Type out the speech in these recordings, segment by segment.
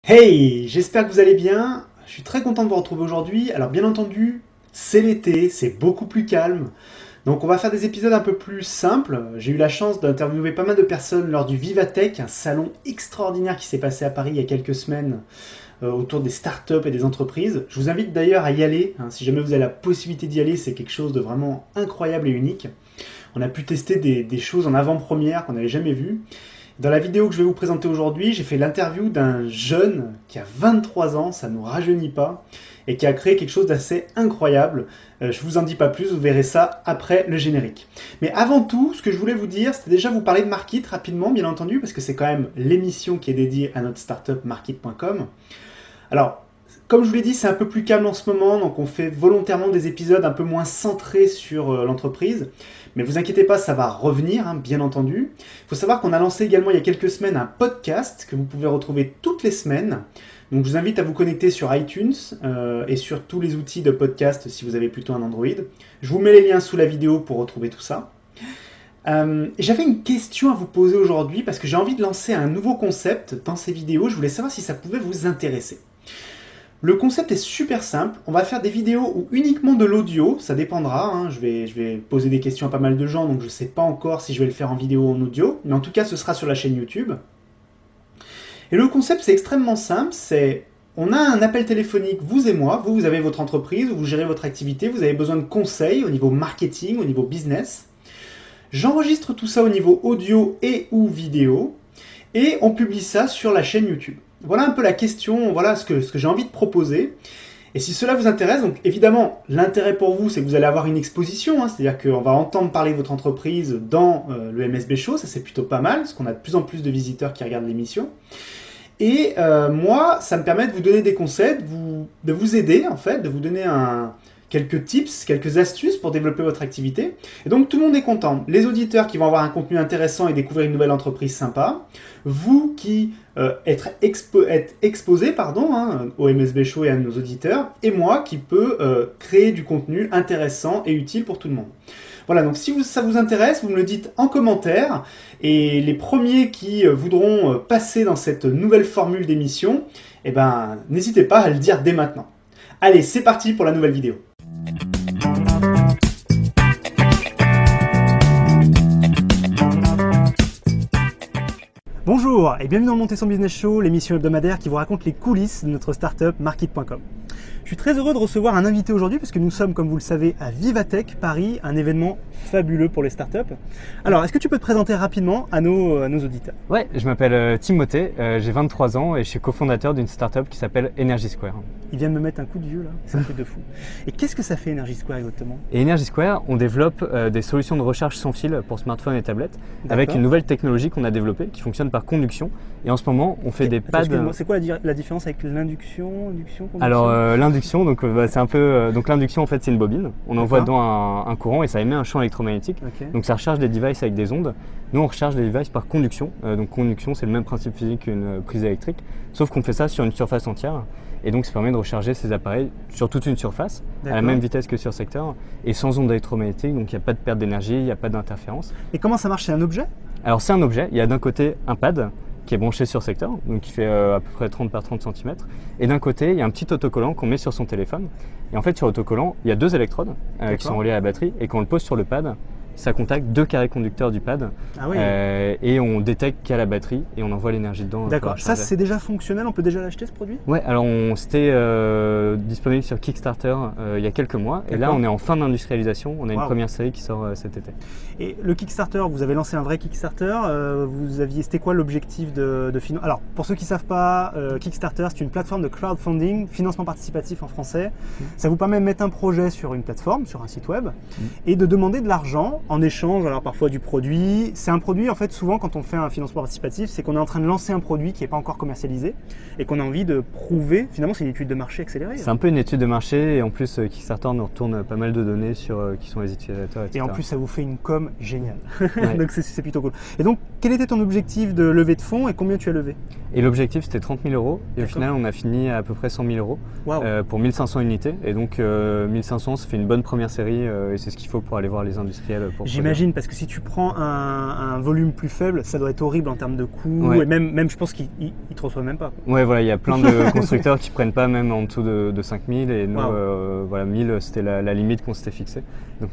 Hey, j'espère que vous allez bien. Je suis très content de vous retrouver aujourd'hui. Alors bien entendu, c'est l'été, c'est beaucoup plus calme. Donc on va faire des épisodes un peu plus simples. J'ai eu la chance d'interviewer pas mal de personnes lors du Vivatech, un salon extraordinaire qui s'est passé à Paris il y a quelques semaines autour des startups et des entreprises. Je vous invite d'ailleurs à y aller. Si jamais vous avez la possibilité d'y aller, c'est quelque chose de vraiment incroyable et unique. On a pu tester des choses en avant-première qu'on n'avait jamais vues. Dans la vidéo que je vais vous présenter aujourd'hui, j'ai fait l'interview d'un jeune qui a 23 ans, ça ne nous rajeunit pas, et qui a créé quelque chose d'assez incroyable. Je vous en dis pas plus, vous verrez ça après le générique. Mais avant tout, ce que je voulais vous dire, c'était déjà vous parler de Markit rapidement, bien entendu, parce que c'est quand même l'émission qui est dédiée à notre startup Markit.com. Alors, comme je vous l'ai dit, c'est un peu plus calme en ce moment, donc on fait volontairement des épisodes un peu moins centrés sur l'entreprise. Mais vous inquiétez pas, ça va revenir, bien entendu. Il faut savoir qu'on a lancé également il y a quelques semaines un podcast que vous pouvez retrouver toutes les semaines. Donc je vous invite à vous connecter sur iTunes et sur tous les outils de podcast si vous avez plutôt un Android. Je vous mets les liens sous la vidéo pour retrouver tout ça. J'avais une question à vous poser aujourd'hui parce que j'ai envie de lancer un nouveau concept dans ces vidéos. Je voulais savoir si ça pouvait vous intéresser. Le concept est super simple, on va faire des vidéos où uniquement de l'audio, ça dépendra, je vais poser des questions à pas mal de gens, donc je ne sais pas encore si je vais le faire en vidéo ou en audio, mais en tout cas ce sera sur la chaîne YouTube. Et le concept c'est extrêmement simple, on a un appel téléphonique, vous et moi, vous avez votre entreprise, vous gérez votre activité, vous avez besoin de conseils au niveau marketing, au niveau business. J'enregistre tout ça au niveau audio et ou vidéo, et on publie ça sur la chaîne YouTube. Voilà un peu la question, voilà ce que j'ai envie de proposer. Et si cela vous intéresse, donc évidemment, l'intérêt pour vous, c'est que vous allez avoir une exposition, c'est-à-dire qu'on va entendre parler de votre entreprise dans le MSB Show, ça c'est plutôt pas mal, parce qu'on a de plus en plus de visiteurs qui regardent l'émission. Et moi, ça me permet de vous donner des conseils, de vous aider en fait, de vous donner quelques tips, quelques astuces pour développer votre activité. Et donc tout le monde est content. Les auditeurs qui vont avoir un contenu intéressant et découvrir une nouvelle entreprise sympa. Vous qui êtes exposés au MSB Show et à nos auditeurs. Et moi qui peux créer du contenu intéressant et utile pour tout le monde. Voilà, donc si ça vous intéresse, vous me le dites en commentaire. Et les premiers qui voudront passer dans cette nouvelle formule d'émission, n'hésitez pas à le dire dès maintenant. Allez, c'est parti pour la nouvelle vidéo. Bonjour et bienvenue dans le Monter son Business Show, l'émission hebdomadaire qui vous raconte les coulisses de notre startup Markit.com. Je suis très heureux de recevoir un invité aujourd'hui parce que nous sommes, comme vous le savez, à Vivatech Paris, un événement fabuleux pour les startups. Alors, est-ce que tu peux te présenter rapidement à nos auditeurs? Ouais, je m'appelle Timothée, j'ai 23 ans et je suis cofondateur d'une startup qui s'appelle Energy Square. Il vient de me mettre un coup de vieux là, c'est un truc de fou. Et qu'est-ce que ça fait Energy Square exactement? Et Energy Square, on développe des solutions de recharge sans fil pour smartphones et tablettes avec une nouvelle technologie qu'on a développée qui fonctionne par conduction. Et en ce moment, on fait des pads. C'est quoi la différence avec l'induction, conduction? Alors l'induction, donc c'est un peu. Donc l'induction en fait c'est une bobine. On envoie dedans un courant et ça émet un champ électromagnétique. Okay. Donc ça recharge des devices avec des ondes. Nous on recharge les devices par conduction. Donc conduction c'est le même principe physique qu'une prise électrique, sauf qu'on fait ça sur une surface entière. Et donc ça permet de recharger ces appareils sur toute une surface, à la même vitesse que sur secteur, et sans ondes électromagnétiques, donc il n'y a pas de perte d'énergie, il n'y a pas d'interférence. Et comment ça marche? C'est un objet? Alors c'est un objet, il y a d'un côté un pad qui est branché sur secteur, donc qui fait à peu près 30 par 30 cm, et d'un côté il y a un petit autocollant qu'on met sur son téléphone. Et en fait sur l'autocollant, il y a deux électrodes qui sont reliées à la batterie, et quand on le pose sur le pad, ça contacte deux carrés conducteurs du pad et on détecte qu'il y a la batterie et on envoie l'énergie dedans. D'accord, ça c'est déjà fonctionnel, on peut déjà l'acheter ce produit? Ouais, alors c'était disponible sur Kickstarter il y a quelques mois et là on est en fin d'industrialisation, on a une première série qui sort cet été. Et le Kickstarter, vous avez lancé un vrai Kickstarter, c'était quoi l'objectif de financement? Alors pour ceux qui ne savent pas, Kickstarter c'est une plateforme de crowdfunding, financement participatif en français. Ça vous permet de mettre un projet sur une plateforme, sur un site web et de demander de l'argent en échange, alors parfois du produit. C'est un produit, en fait, souvent quand on fait un financement participatif, c'est qu'on est en train de lancer un produit qui n'est pas encore commercialisé et qu'on a envie de prouver. Finalement, c'est une étude de marché accélérée. C'est un peu une étude de marché et en plus, Kickstarter nous retourne pas mal de données sur qui sont les utilisateurs, etc. Et en plus, ça vous fait une com géniale. Donc, c'est plutôt cool. Et donc, quel était ton objectif de levée de fonds et combien tu as levé? Et l'objectif c'était 30 000 euros et au final on a fini à peu près 100 000 euros pour 1500 unités et donc 1500 ça fait une bonne première série et c'est ce qu'il faut pour aller voir les industriels. J'imagine parce que si tu prends un volume plus faible ça doit être horrible en termes de coûts et même je pense qu'ils ne te reçoivent même pas. Ouais voilà, il y a plein de constructeurs qui prennent pas même en dessous de 5000 et nous voilà 1000 c'était la limite qu'on s'était fixée.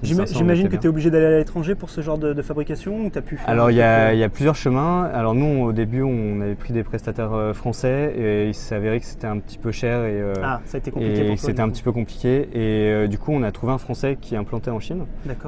J'imagine que tu es obligé d'aller à l'étranger pour ce genre de fabrication ou tu as pu faire? Alors il y a plusieurs chemins. Alors nous au début on avait pris des prestataires français et il s'est avéré que c'était un petit peu cher ça a été compliqué pour toi, c'était un petit peu compliqué et du coup on a trouvé un français qui est implanté en Chine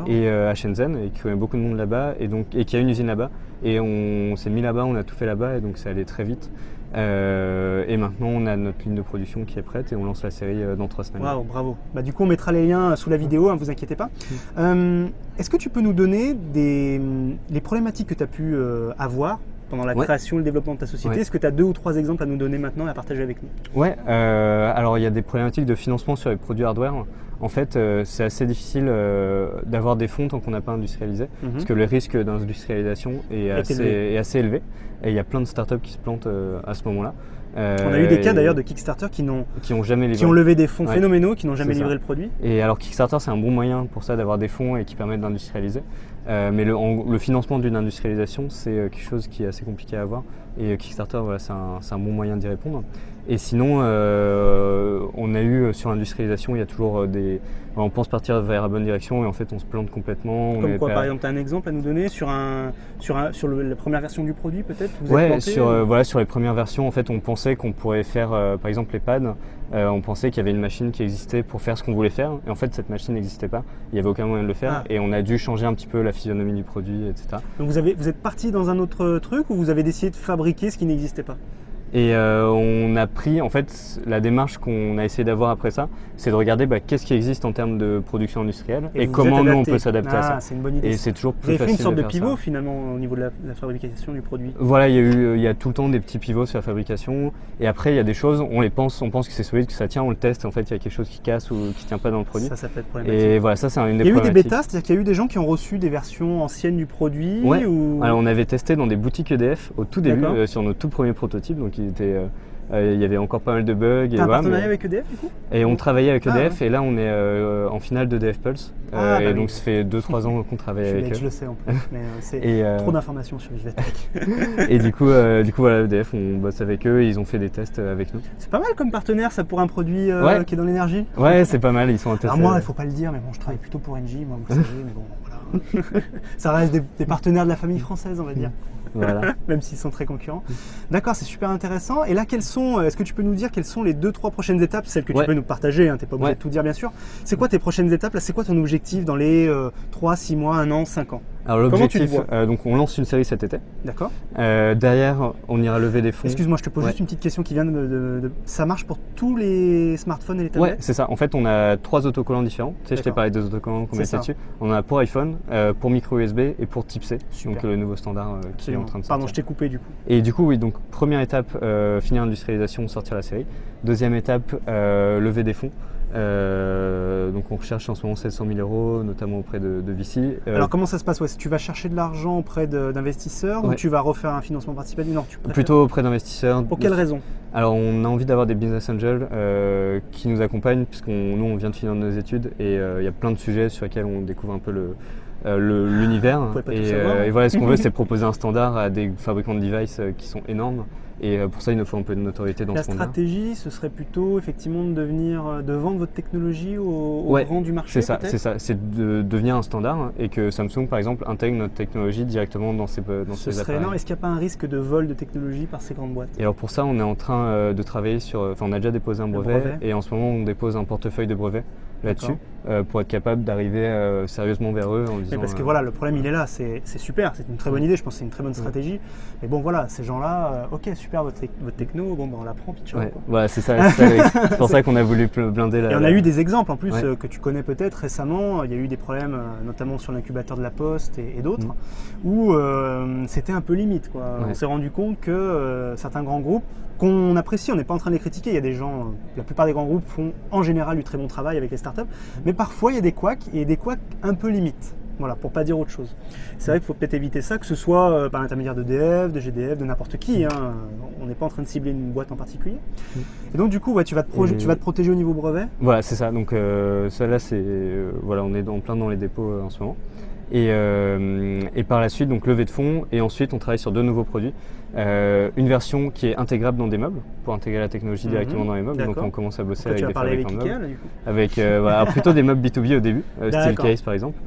et à Shenzhen et qui connaît beaucoup de monde là-bas et qui a une usine là-bas et on s'est mis là-bas, on a tout fait là-bas et donc ça allait très vite. Et maintenant on a notre ligne de production qui est prête et on lance la série dans 3 semaines. Waouh, bravo. Bah, du coup on mettra les liens sous la vidéo, vous inquiétez pas. Est-ce que tu peux nous donner les problématiques que tu as pu avoir pendant la création et le développement de ta société? Est-ce que tu as 2 ou 3 exemples à nous donner maintenant et à partager avec nous? Ouais, alors il y a des problématiques de financement sur les produits hardware. En fait, c'est assez difficile d'avoir des fonds tant qu'on n'a pas industrialisé, parce que le risque d'industrialisation est assez élevé. Et il y a plein de startups qui se plantent à ce moment-là. On a eu des cas d'ailleurs de Kickstarter qui ont jamais livré. Qui ont levé des fonds phénoménaux, qui n'ont jamais livré le produit. Et alors Kickstarter c'est un bon moyen pour ça d'avoir des fonds et qui permettent d'industrialiser. Mais le financement d'une industrialisation c'est quelque chose qui est assez compliqué à avoir. Et Kickstarter voilà, c'est un bon moyen d'y répondre. Et sinon on a eu sur l'industrialisation il y a toujours on pense partir vers la bonne direction et en fait on se plante complètement. Comme quoi par exemple tu as un exemple à nous donner sur la première version du produit peut-être? Sur les premières versions en fait on pensait qu'on pourrait faire par exemple les pads, on pensait qu'il y avait une machine qui existait pour faire ce qu'on voulait faire et en fait cette machine n'existait pas, il n'y avait aucun moyen de le faire et on a dû changer un petit peu la physionomie du produit, etc. Donc vous êtes parti dans un autre truc ou vous avez décidé de fabriquer ce qui n'existait pas? Et on a pris, en fait, la démarche qu'on a essayé d'avoir après ça, c'est de regarder qu'est-ce qui existe en termes de production industrielle et comment nous on peut s'adapter à ça. C'est une bonne idée. Et c'est toujours plus facile. Vous avez fait une sorte de pivot ça. Finalement au niveau de la fabrication du produit. Voilà, il y a tout le temps des petits pivots sur la fabrication. Et après, il y a des choses, on pense que c'est solide, que ça tient, on le teste. Et en fait, il y a quelque chose qui casse ou qui tient pas dans le produit. Ça peut être problématique. Et voilà, ça c'est une des problématiques. Il y a eu des bêtas, c'est-à-dire qu'il y a eu des gens qui ont reçu des versions anciennes du produit. Ouais. Alors on avait testé dans des boutiques EDF au tout début sur nos tout premiers prototypes, donc il y avait encore pas mal de bugs. T'as un partenariat avec EDF du coup? Et on travaillait avec EDF et là on est en finale d'EDF Pulse. Et donc ça fait 2-3 ans qu'on travaille avec eux. Je le sais en plus, mais c'est trop d'informations sur Vivatech. Et du coup voilà, EDF on bosse avec eux, ils ont fait des tests avec nous. C'est pas mal comme partenaire ça pour un produit qui est dans l'énergie? Ouais c'est pas mal, ils sont intéressés. Alors moi il faut pas le dire mais bon je travaille plutôt pour Engie, moi vous savez, mais bon voilà. Ça reste des partenaires de la famille française on va dire. Voilà. Même s'ils sont très concurrents. D'accord, c'est super intéressant. Et là, est-ce que tu peux nous dire quelles sont les 2-3 prochaines étapes, celles que tu peux nous partager, tu n'es pas obligé de tout dire bien sûr. C'est quoi tes prochaines étapes? Là, c'est quoi ton objectif dans les 3, 6 mois, 1 an, 5 ans? Alors l'objectif, donc on lance une série cet été. D'accord. Derrière, on ira lever des fonds. Excuse-moi, je te pose juste une petite question qui vient Ça marche pour tous les smartphones et les tablettes? Ouais, c'est ça. En fait, on a 3 autocollants différents. Tu sais, je t'ai parlé des autocollants qu'on mettait dessus. On en a pour iPhone, pour micro USB et pour Type C, donc le nouveau standard qui est en train de sortir. Pardon, je t'ai coupé du coup. Et du coup, oui, donc première étape, finir l'industrialisation, sortir la série. Deuxième étape, lever des fonds. Donc on recherche en ce moment 700 000 euros, notamment auprès de VC. Alors comment ça se passe? Tu vas chercher de l'argent auprès d'investisseurs ou tu vas refaire un financement participatif? Non, plutôt auprès d'investisseurs. Pour quelle raison? Alors on a envie d'avoir des business angels qui nous accompagnent puisqu'on on vient de finir nos études et il y a plein de sujets sur lesquels on découvre un peu l'univers. Et voilà, ce qu'on veut c'est proposer un standard à des fabricants de devices qui sont énormes. Et pour ça, il nous faut un peu de notoriété dans ce monde-là. La stratégie, ce serait plutôt effectivement de vendre votre technologie au grand du marché. C'est ça. C'est de devenir un standard et que Samsung, par exemple, intègre notre technologie directement dans ses appareils. Est-ce qu'il n'y a pas un risque de vol de technologie par ces grandes boîtes? Et alors pour ça, on est en train de travailler sur. Enfin, on a déjà déposé un brevet et en ce moment, on dépose un portefeuille de brevets là-dessus pour être capable d'arriver sérieusement vers eux en disant. Mais parce que voilà, le problème il est là. C'est super, c'est une très bonne idée. Je pense que c'est une très bonne stratégie. Mais bon, voilà, ces gens-là, ok, super votre techno, bon, on la prend, puis voilà, c'est ça. C'est pour ça qu'on a voulu blinder Et on a eu des exemples en plus que tu connais peut-être récemment. Il y a eu des problèmes, notamment sur l'incubateur de la Poste et d'autres, où c'était un peu limite, quoi. On s'est rendu compte que certains grands groupes qu'on apprécie, on n'est pas en train de les critiquer. Il y a des gens, la plupart des grands groupes font en général du très bon travail avec les startups, mais parfois il y a des couacs et des couacs un peu limites. Voilà, pour pas dire autre chose. C'est vrai qu'il faut peut-être éviter ça, que ce soit par l'intermédiaire d'EDF, de GDF, de n'importe qui. Hein. On n'est pas en train de cibler une boîte en particulier. Et donc du coup, ouais, tu vas te protéger au niveau brevet. Voilà, c'est ça. Donc ça là, c'est voilà, on est en plein dans les dépôts en ce moment. Et par la suite, donc levée de fonds, et ensuite on travaille sur 2 nouveaux produits. Une version qui est intégrable dans des meubles, pour intégrer la technologie directement dans les meubles. Donc on commence à bosser avec des fabricants de meubles. Avec voilà, plutôt des meubles B2B au début, style case par exemple.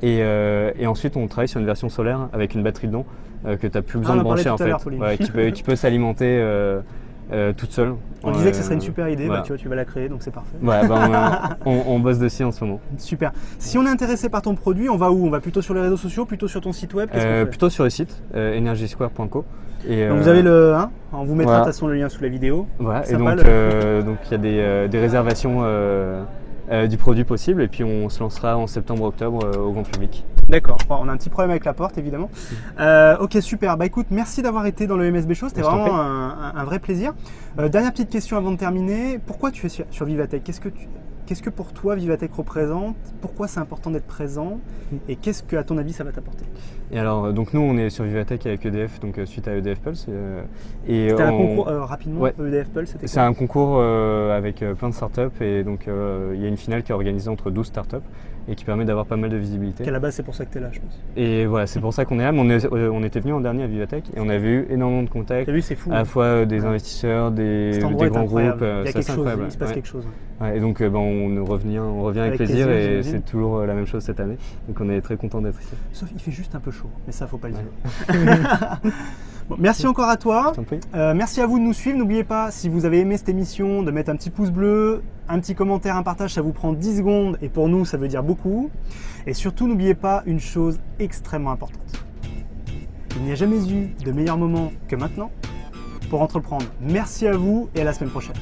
Et ensuite on travaille sur une version solaire avec une batterie dedans que tu n'as plus besoin de brancher en fait. Ouais, qui peut s'alimenter toute seule. On disait que ce serait une super idée, voilà. Bah, tu vois, tu vas la créer, donc c'est parfait. Ouais, bah, on bosse dessus en ce moment. Super. Si on est intéressé par ton produit, on va où? On va plutôt sur les réseaux sociaux, plôt sur ton site web? Plutôt sur le site, energysquare.co. Donc vous avez on vous mettra de toute façon le lien sous la vidéo. Voilà, sympa, et donc il y a des réservations du produit possible, et puis on se lancera en septembre-octobre au grand public. D'accord, bon, on a un petit problème avec la porte évidemment. Ok, super, bah écoute, merci d'avoir été dans le MSB Show, c'était vraiment un vrai plaisir. Dernière petite question avant de terminer, pourquoi tu es sur Vivatech? Qu'est-ce que pour toi Vivatech représente? Pourquoi c'est important d'être présent? Et qu'est-ce que, à ton avis, ça va t'apporter? Et alors, donc nous, on est sur Vivatech avec EDF, donc suite à EDF Pulse. C'était un concours, rapidement, ouais. EDF Pulse, c'était quoi? C'est un concours avec plein de startups, et donc il y a une finale qui est organisée entre 12 startups et qui permet d'avoir pas mal de visibilité. À la base, c'est pour ça que tu es là, je pense. Et voilà, c'est pour ça qu'on est là. Mais on était venu en dernier à Vivatech et on avait eu énormément de contacts. T'as vu, c'est fou. À la fois des investisseurs, des grands groupes. Il y a quelque chose, il se passe quelque chose. Ouais, et donc on revient avec plaisir, et c'est toujours la même chose cette année. Donc on est très content d'être ici. Sauf il fait juste un peu chaud, mais ça faut pas le dire. Bon, merci encore à toi. Merci à vous de nous suivre. N'oubliez pas, si vous avez aimé cette émission, de mettre un petit pouce bleu, un petit commentaire, un partage, ça vous prend 10 secondes et pour nous ça veut dire beaucoup. Et surtout, n'oubliez pas une chose extrêmement importante. Il n'y a jamais eu de meilleur moment que maintenant pour entreprendre. Merci à vous et à la semaine prochaine.